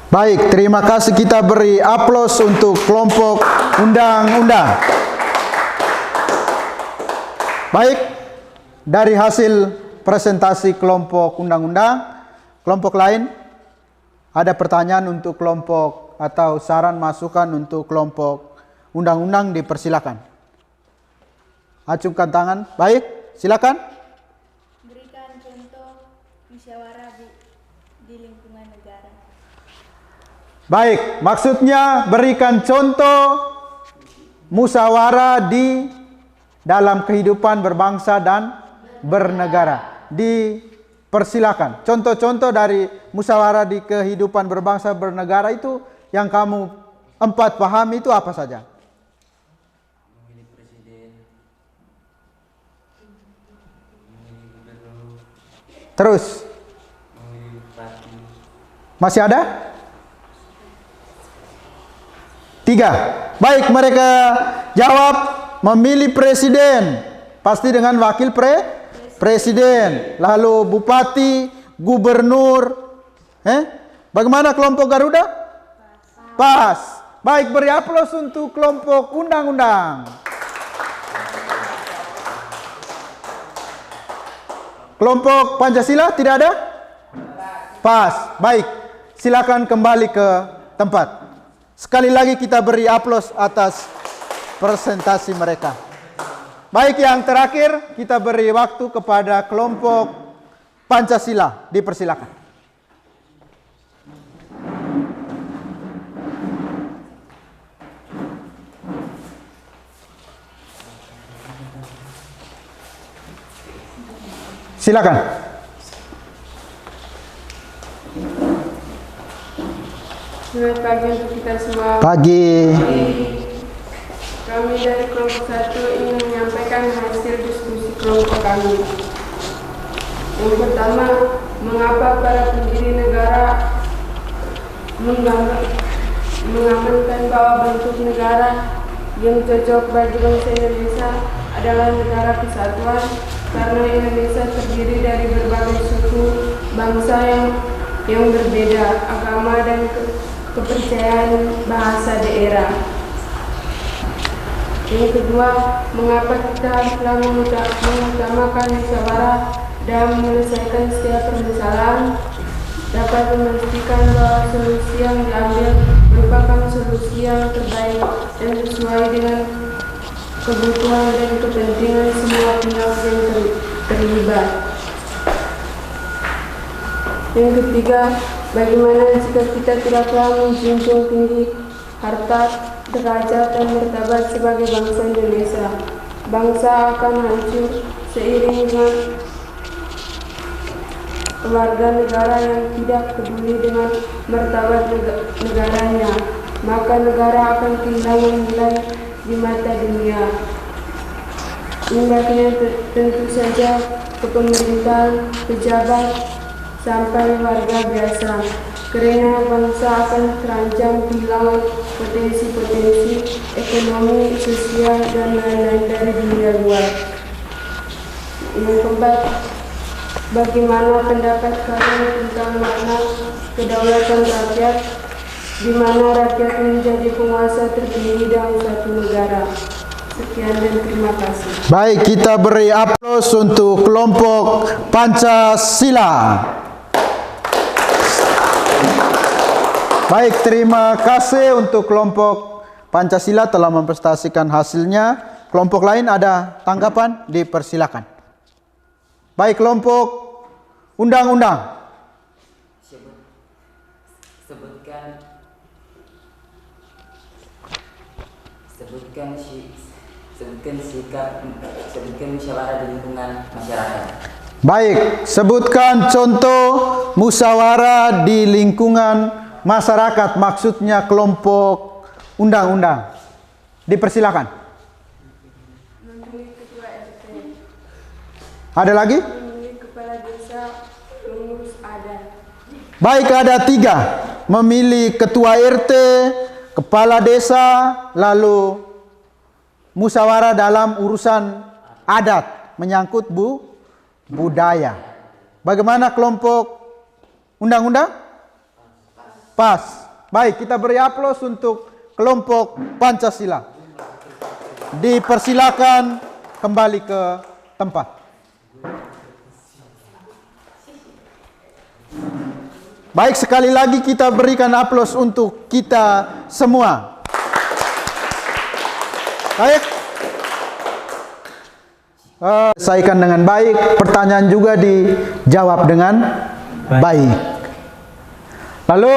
Baik, terima kasih. Kita beri aplaus untuk kelompok undang-undang. Baik, dari hasil presentasi kelompok undang-undang, kelompok lain ada pertanyaan untuk kelompok atau saran masukan untuk kelompok undang-undang, dipersilakan. Acungkan tangan. Baik, silakan. Berikan contoh musyawarah di lingkungan negara. Baik, maksudnya berikan contoh musyawarah di dalam kehidupan berbangsa dan bernegara. Dipersilakan. Contoh-contoh dari musyawarah di kehidupan berbangsa bernegara itu yang kamu empat pahami itu apa saja? Memilih presiden, memilih gubernur, Terus, memilih bupati. masih ada? 3. Baik, mereka jawab memilih presiden. Pasti dengan wakil presiden. Lalu bupati, gubernur. Bagaimana kelompok Garuda? Pas. Baik, beri aplaus untuk kelompok undang-undang. Kelompok Pancasila tidak ada? Pas. Baik, silakan kembali ke tempat. Sekali lagi kita beri aplaus atas presentasi mereka. Baik, yang terakhir kita beri waktu kepada kelompok Pancasila. Dipersilakan. Silakan. Selamat pagi untuk kita semua. Pagi. Kami dari kelompok 1 ingin menyampaikan hasil diskusi kelompok kami. Yang pertama, mengapa para pendiri negara mengamankan bahwa bentuk negara yang cocok bagi bangsa Indonesia adalah negara kesatuan, karena Indonesia terdiri dari berbagai suku bangsa yang berbeda, agama dan kepercayaan bahasa daerah. Yang kedua, mengapa kita telah mengutamakan musyawarah dan menyelesaikan setiap permasalahan, dapat memastikan bahwa solusi yang diambil merupakan solusi yang terbaik dan sesuai dengan kebutuhan dan kepentingan semua pihak yang terlibat. Yang ketiga, bagaimana jika kita tidak telah menjunjung tinggi harkat, derajat, dan martabat sebagai bangsa Indonesia? Bangsa akan hancur seiring dengan warga negara yang tidak peduli dengan martabat negaranya, maka negara akan kehilangan nilai di mata dunia. Imbasnya tentu saja ke pemerintahan, pejabat, sampai warga biasa, karena bangsa akan terancam kehilangan potensi-potensi ekonomi, sosial, dan lain-lain dari dunia luar. Yang keempat, bagaimana pendapat kalian tentang makna kedaulatan rakyat, di mana rakyat menjadi penguasa tertinggi dalam satu negara? Sekian dan terima kasih. Baik, kita beri aplaus untuk kelompok Pancasila. Baik, terima kasih untuk kelompok Pancasila telah mempresentasikan hasilnya. Kelompok lain ada tanggapan? Dipersilakan. Baik, kelompok undang-undang. sebutkan musyawarah di lingkungan masyarakat. Baik, sebutkan contoh musyawarah di lingkungan masyarakat, maksudnya kelompok undang-undang. Dipersilakan. Memilih ketua RT, Ada lagi? memilih kepala desa, mengurus adat. Baik, ada 3. Memilih ketua RT, kepala desa, lalu musyawarah dalam urusan adat, menyangkut budaya. Bagaimana kelompok undang-undang? Pas. Baik, kita beri aplaus untuk kelompok Pancasila. Dipersilakan kembali ke tempat. Baik, sekali lagi kita berikan aplaus untuk kita semua. Baik. Selesaikan dengan baik, pertanyaan juga dijawab dengan baik. Lalu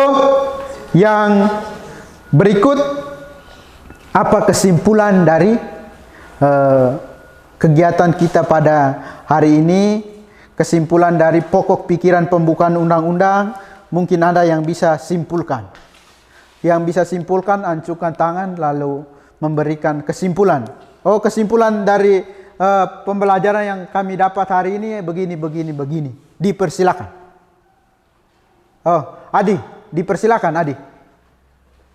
yang berikut, apa kesimpulan dari kegiatan kita pada hari ini? Kesimpulan dari pokok pikiran pembukaan undang-undang, mungkin ada yang bisa simpulkan. Yang bisa simpulkan, ancungkan tangan lalu memberikan kesimpulan. Oh, kesimpulan dari pembelajaran yang kami dapat hari ini begini. Dipersilakan. Oh, Adi, dipersilakan Adi.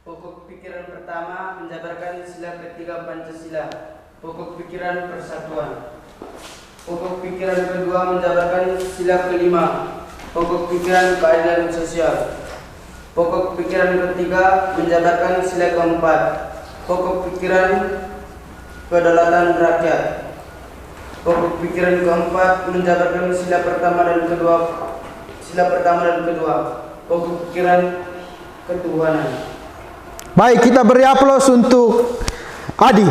Pokok pikiran pertama menjabarkan sila ketiga Pancasila. Pokok pikiran persatuan. Pokok pikiran kedua menjabarkan sila kelima. Pokok pikiran keadilan sosial. Pokok pikiran ketiga menjabarkan sila keempat. Pokok pikiran kedaulatan rakyat. Pokok pikiran keempat menjabarkan sila pertama dan kedua. Pokok pikiran ketuhanan. Baik, kita beri aplaus untuk Adi.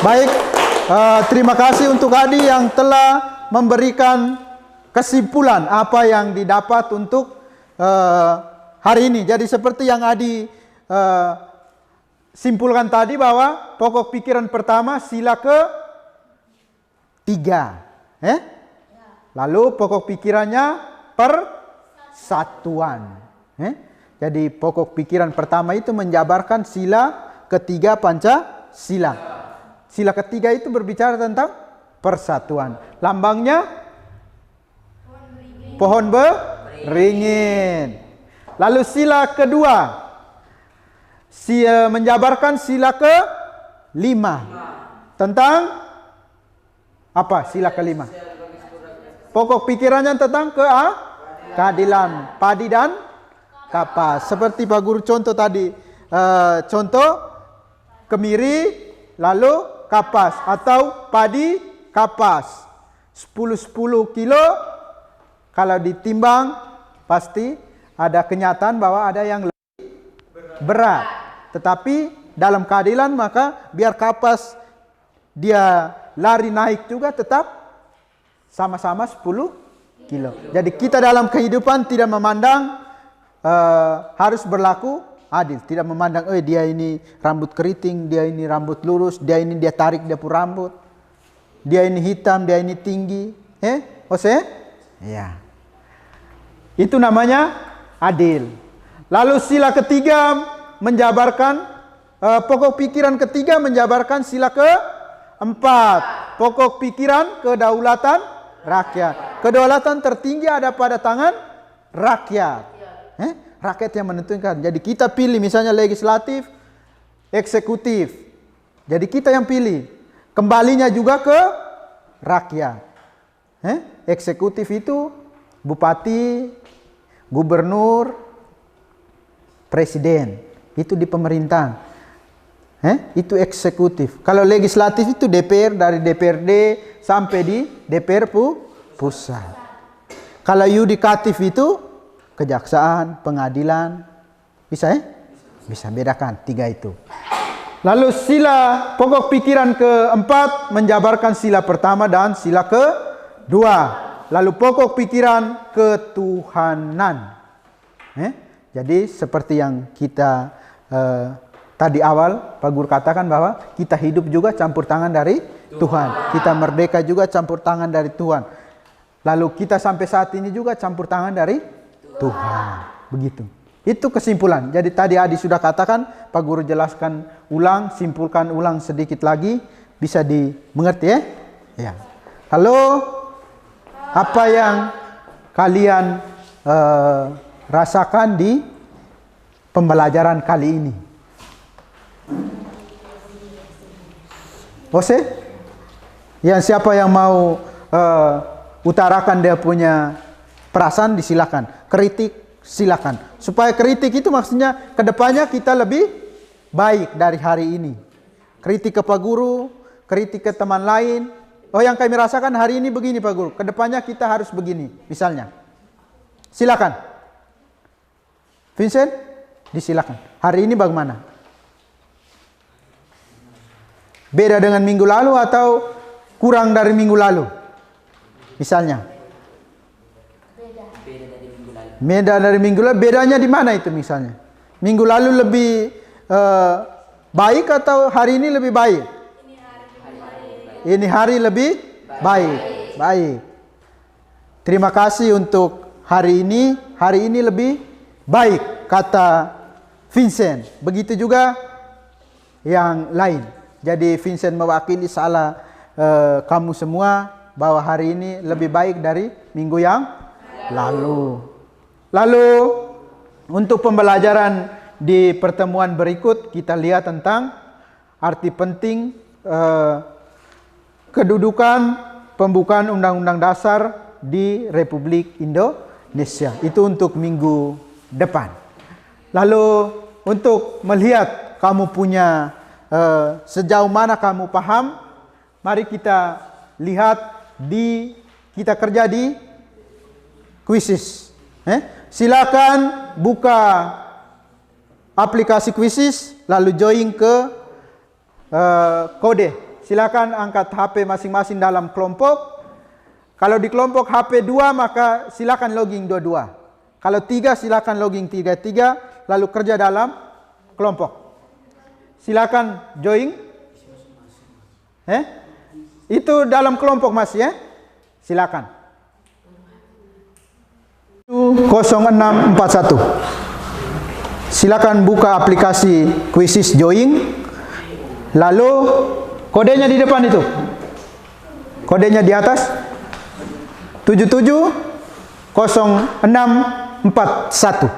Baik, terima kasih untuk Adi yang telah memberikan kesimpulan apa yang didapat untuk hari ini. Jadi seperti yang Adi simpulkan tadi, bahwa pokok pikiran pertama sila ke-3. Lalu pokok pikirannya persatuan. Jadi pokok pikiran pertama itu menjabarkan sila ketiga Pancasila. Sila ketiga itu berbicara tentang persatuan. Lambangnya pohon beringin. Lalu sila kedua menjabarkan sila ke-5 tentang apa? Sila ke-5. Pokok pikirannya tentang keadilan, padi dan kapas. Seperti Pak Guru contoh tadi, contoh kemiri lalu kapas atau padi kapas. 10 kilo kalau ditimbang pasti ada kenyataan bahwa ada yang lebih berat. Tetapi dalam keadilan maka biar kapas dia lari naik juga tetap sama-sama 10 kilo. Jadi kita dalam kehidupan tidak memandang harus berlaku adil. Tidak memandang dia ini rambut keriting, dia ini rambut lurus, dia tarik dia pun rambut. Dia ini hitam, dia ini tinggi. Ose? Ya. Itu namanya adil. Lalu sila ketiga menjabarkan pokok pikiran ketiga menjabarkan sila ke-4. Pokok pikiran kedaulatan rakyat. Kedaulatan tertinggi ada pada tangan rakyat. Rakyat yang menentukan. Jadi kita pilih misalnya legislatif, eksekutif. Jadi kita yang pilih. Kembalinya juga ke rakyat. Eksekutif itu bupati, gubernur, presiden. Itu di pemerintahan. Itu eksekutif. Kalau legislatif itu DPR, dari DPRD sampai di DPR pusat. Kalau yudikatif itu kejaksaan, pengadilan. Bisa Bisa bedakan 3 itu. Lalu sila pokok pikiran ke-4 menjabarkan sila pertama dan sila ke-2. Lalu pokok pikiran ketuhanan. Jadi seperti yang kita tadi awal Pak Guru katakan bahwa kita hidup juga campur tangan dari Tuhan. Kita merdeka juga campur tangan dari Tuhan. Lalu kita sampai saat ini juga campur tangan dari Tuhan. Begitu. Itu kesimpulan. Jadi tadi Adi sudah katakan, Pak Guru jelaskan ulang, simpulkan ulang sedikit lagi, bisa dimengerti ya? Ya. Lalu apa yang kalian rasakan di pembelajaran kali ini? Ose? Yang siapa yang mau utarakan dia punya perasaan, disilakan. Kritik, silakan. Supaya kritik itu maksudnya kedepannya kita lebih baik dari hari ini. Kritik ke Pak Guru, kritik ke teman lain. Oh, yang kami rasakan hari ini begini Pak Guru, kedepannya kita harus begini, misalnya. Silakan. Vincent, disilakan. Hari ini bagaimana? Beda dengan minggu lalu atau kurang dari minggu lalu? Misalnya. Beda dari minggu lalu. Bedanya di mana itu misalnya? Minggu lalu lebih baik atau hari ini lebih baik? Ini hari lebih baik. Baik. Terima kasih untuk hari ini. Hari ini lebih baik, kata Vincent. Begitu juga yang lain. Jadi Vincent mewakili salah kamu semua bahwa hari ini lebih baik dari minggu yang lalu. Lalu untuk pembelajaran di pertemuan berikut kita lihat tentang arti penting kedudukan pembukaan Undang-Undang Dasar di Republik Indonesia. Itu untuk minggu depan. Lalu untuk melihat kamu punya sejauh mana kamu paham, mari kita lihat kita kerja di Quizizz. Silakan buka aplikasi Quizizz, lalu join ke kode. Silakan angkat HP masing-masing dalam kelompok. Kalau di kelompok HP 2 maka silakan login 2-2. Kalau 3 silakan login 3-3, lalu kerja dalam kelompok. Silakan join. Itu dalam kelompok Mas ya. Silakan. 0641. Silakan buka aplikasi Quizizz join. Lalu kodenya di depan itu. Kodenya di atas. 770641.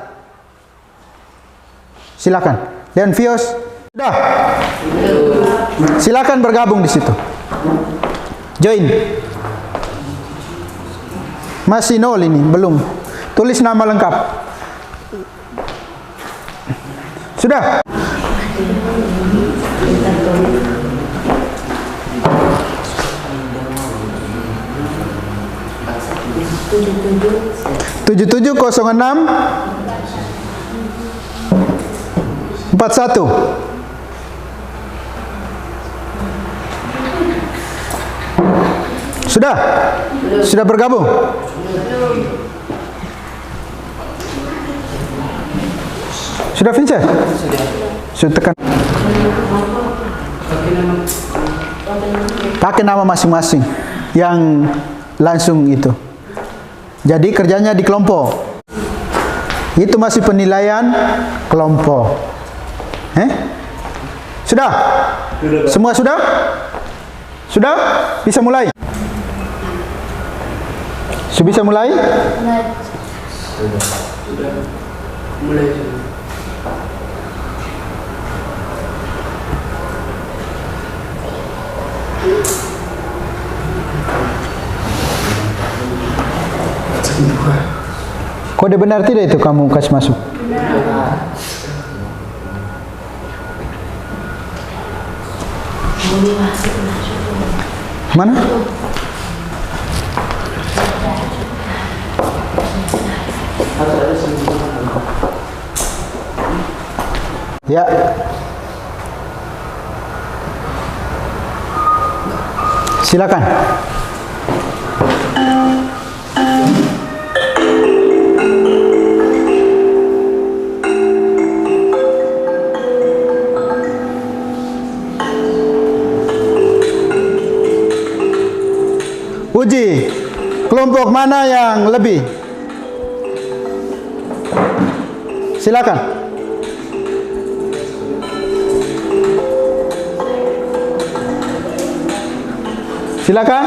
Silakan. Dan Vios sudah. Silakan bergabung di situ. Join. Masih nol ini, belum. Tulis nama lengkap. Sudah. Tujuh 770641. Sudah? Sudah bergabung? Sudah Vincent? Sudah tekan. Pakai nama masing-masing yang langsung itu. Jadi kerjanya di kelompok. Itu masih penilaian kelompok. Sudah? Semua sudah? Sudah? Bisa mulai? Sudah bisa mulai? Sudah. Mulai. Kode benar tidak itu kamu kasih masuk? Mana? Ya. Silakan. Uji kelompok mana yang lebih. Silakan. Silakan.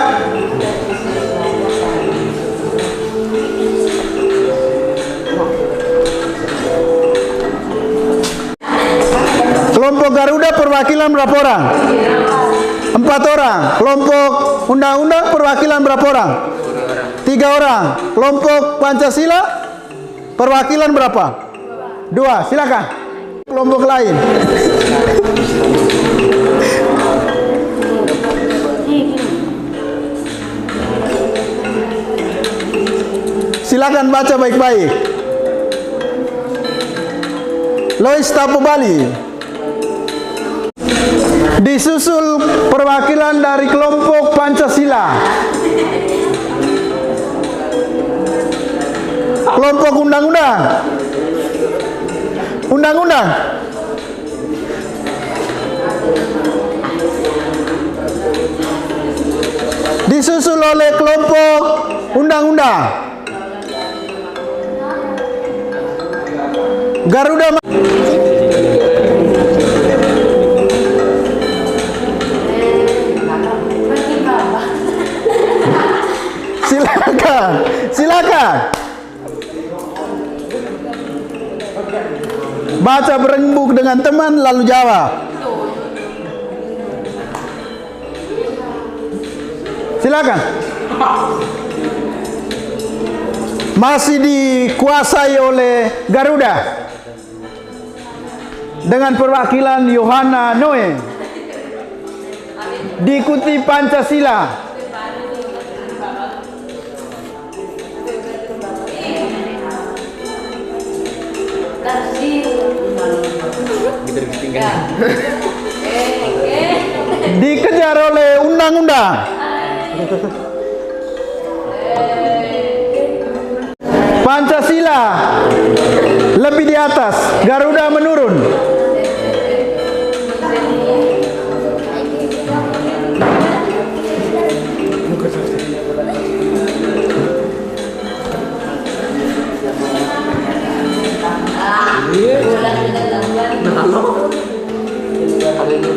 Kelompok Garuda perwakilan berapa orang? 4 orang. Kelompok Undang-Undang perwakilan berapa orang? 3 orang. Kelompok Pancasila perwakilan berapa? 2. Silakan. Kelompok lain. Silakan baca baik-baik. Lois Tapo Bali. Disusul perwakilan dari kelompok Pancasila. Kelompok Undang-Undang. Undang-Undang. Disusul oleh kelompok Undang-Undang. Garuda. Silakan, silakan. Baca berembuk dengan teman lalu jawab. Silakan. Masih dikuasai oleh Garuda dengan perwakilan Yohana Noe. Diikuti Pancasila. Dikejar oleh Undang-Undang. Pancasila lebih di atas, Garuda menurun.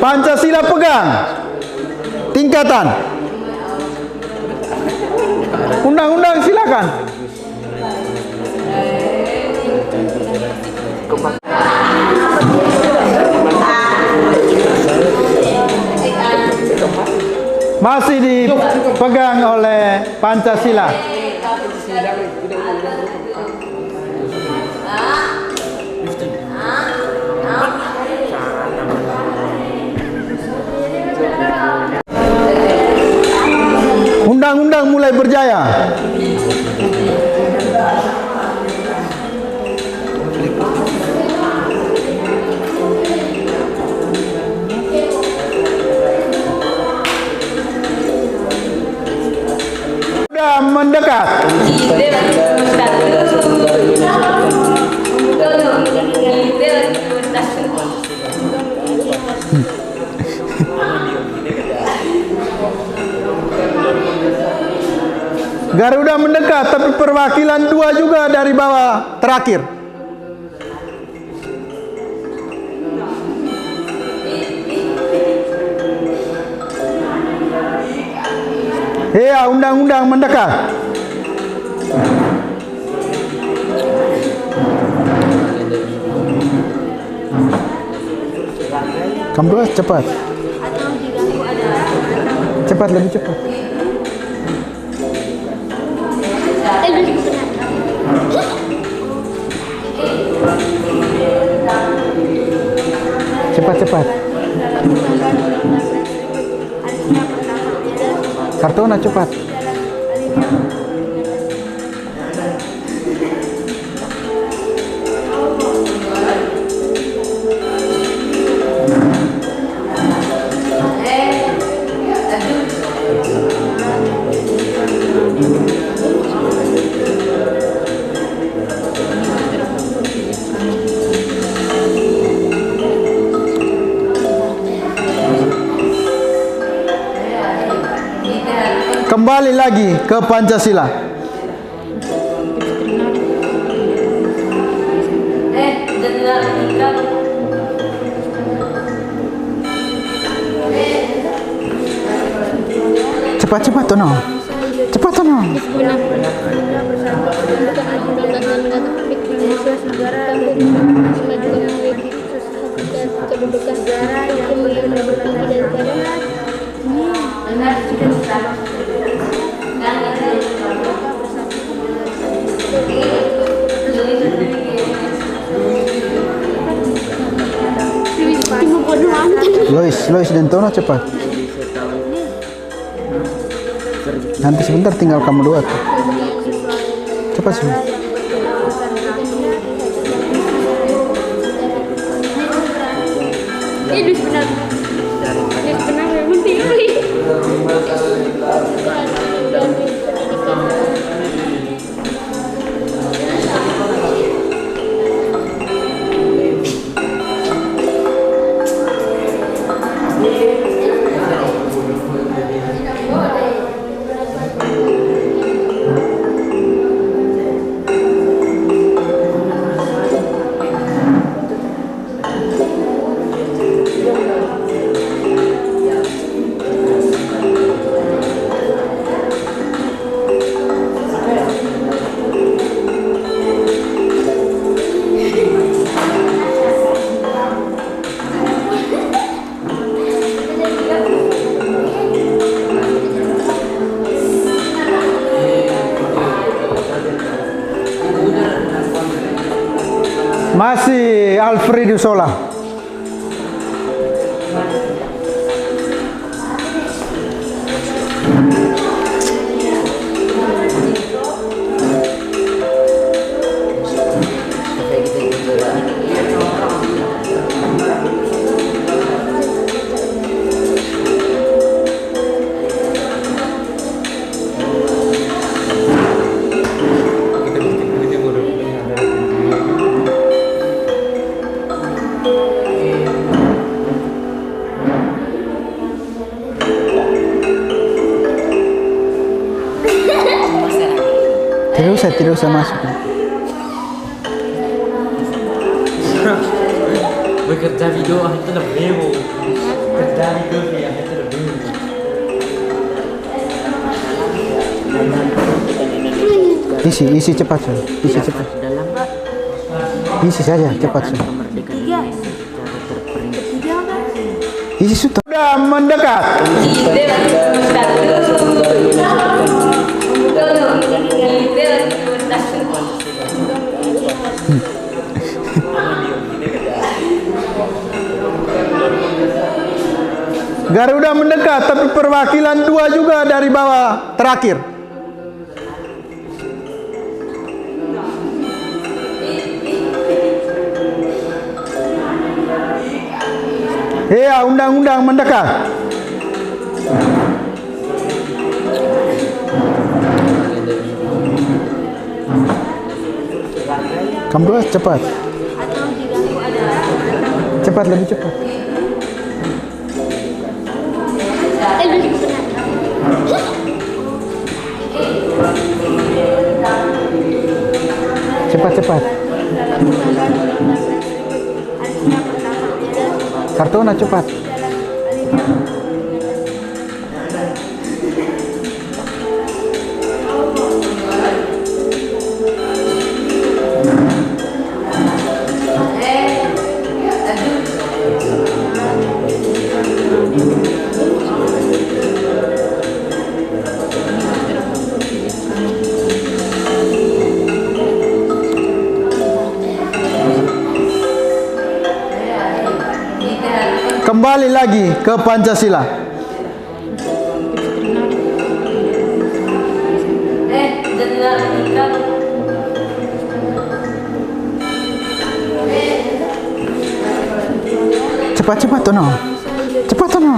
Pancasila pegang tingkatan. Undang-undang silakan. Masih dipegang oleh Pancasila. Undang-undang mulai berjaya. Sudah mendekat. Garuda mendekat, tapi perwakilan 2 juga dari bawah terakhir. Ya, Undang-Undang mendekat. Kamu cepat. Cepat, lebih cepat. Cepat. Kartona cepat. Kembali lagi ke Pancasila. Cepat Tono. Cepat Tono. Lois dan Tono cepat. Nanti sebentar tinggal kamu dua tuh. Cepat sih. Masih Alfredo Sola. Tidak usah masuk. Bekerja video itu lebih kerja video ya itu lebih. Isi cepat sih. Isi cepat. Isi saja cepat sih. Isi sudah mendekat. Garuda mendekat, tapi perwakilan 2 juga dari bawah terakhir. Iya, undang-undang mendekat. Kamu dua cepat. Cepat, lebih cepat. Cepat. Kartona cepat. Kembali lagi ke Pancasila. Cepat Tono. Cepat Tono.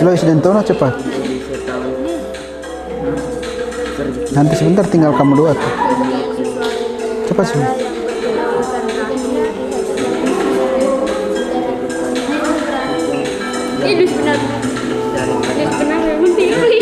Elois dan Tono cepat. Nanti sebentar tinggal kamu dua tuh. Cepat sih. Luis benar memang tinggi.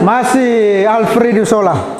Masih Alfredo Sola.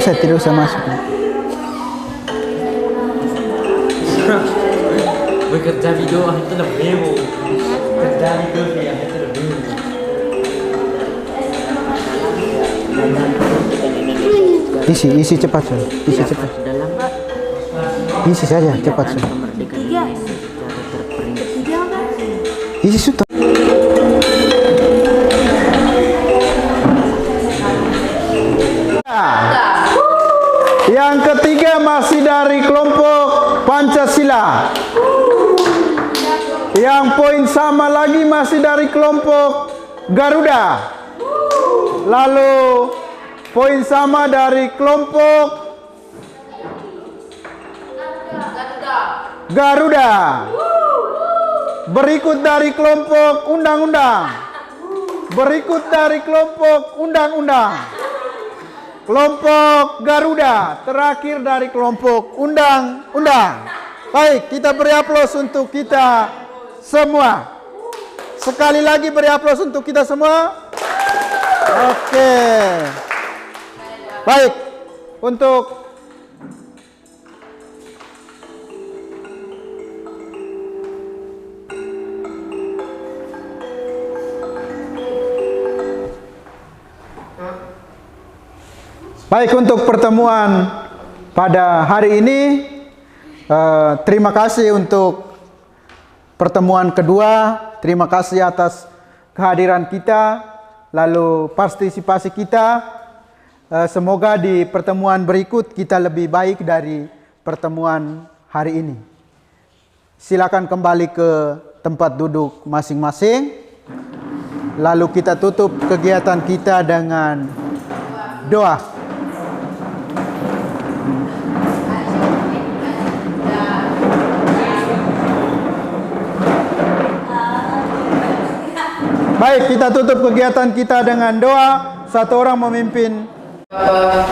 Tidak usah masuk. Bekerja video itu lebih kerja video yang itu lebih. Isi cepat Sun. Isi cepat. Isi saja cepat Sun. Isi sudah. Yang ketiga masih dari kelompok Pancasila. Yang poin sama lagi masih dari kelompok Garuda. Lalu poin sama dari kelompok Garuda. Berikut dari kelompok Undang-Undang. Berikut dari kelompok Undang-Undang. Kelompok Garuda, terakhir dari kelompok Undang-Undang. Baik, kita beri aplaus untuk kita semua. Sekali lagi beri aplaus untuk kita semua. Oke. Baik, untuk pertemuan pada hari ini, terima kasih untuk pertemuan kedua. Terima kasih atas kehadiran kita, lalu partisipasi kita. Semoga di pertemuan berikut kita lebih baik dari pertemuan hari ini. Silakan kembali ke tempat duduk masing-masing. Lalu kita tutup kegiatan kita dengan doa. Baik, kita tutup kegiatan kita dengan doa. Satu orang memimpin. Allah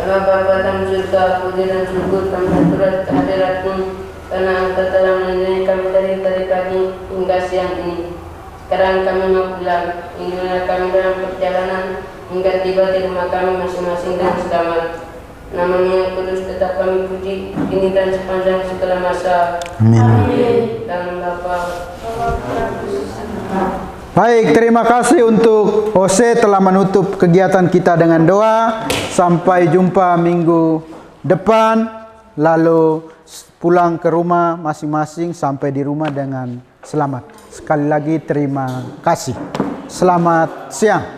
Bapa dan surga, puji dan syukur kami turut kehadiratmu, karena Engkau telah melindungi kami dari pagi hingga siang ini. Sekarang kami mau pulang, lindungilah kami dalam perjalanan hingga tiba di rumah kami masing-masing dan selamat. Nama-Mu yang kudus tetap kami puji, kini dan sepanjang segala masa. Amin. Dan Bapa. Baik, terima kasih untuk Jose telah menutup kegiatan kita dengan doa. Sampai jumpa minggu depan. Lalu pulang ke rumah masing-masing, sampai di rumah dengan selamat. Sekali lagi terima kasih. Selamat siang.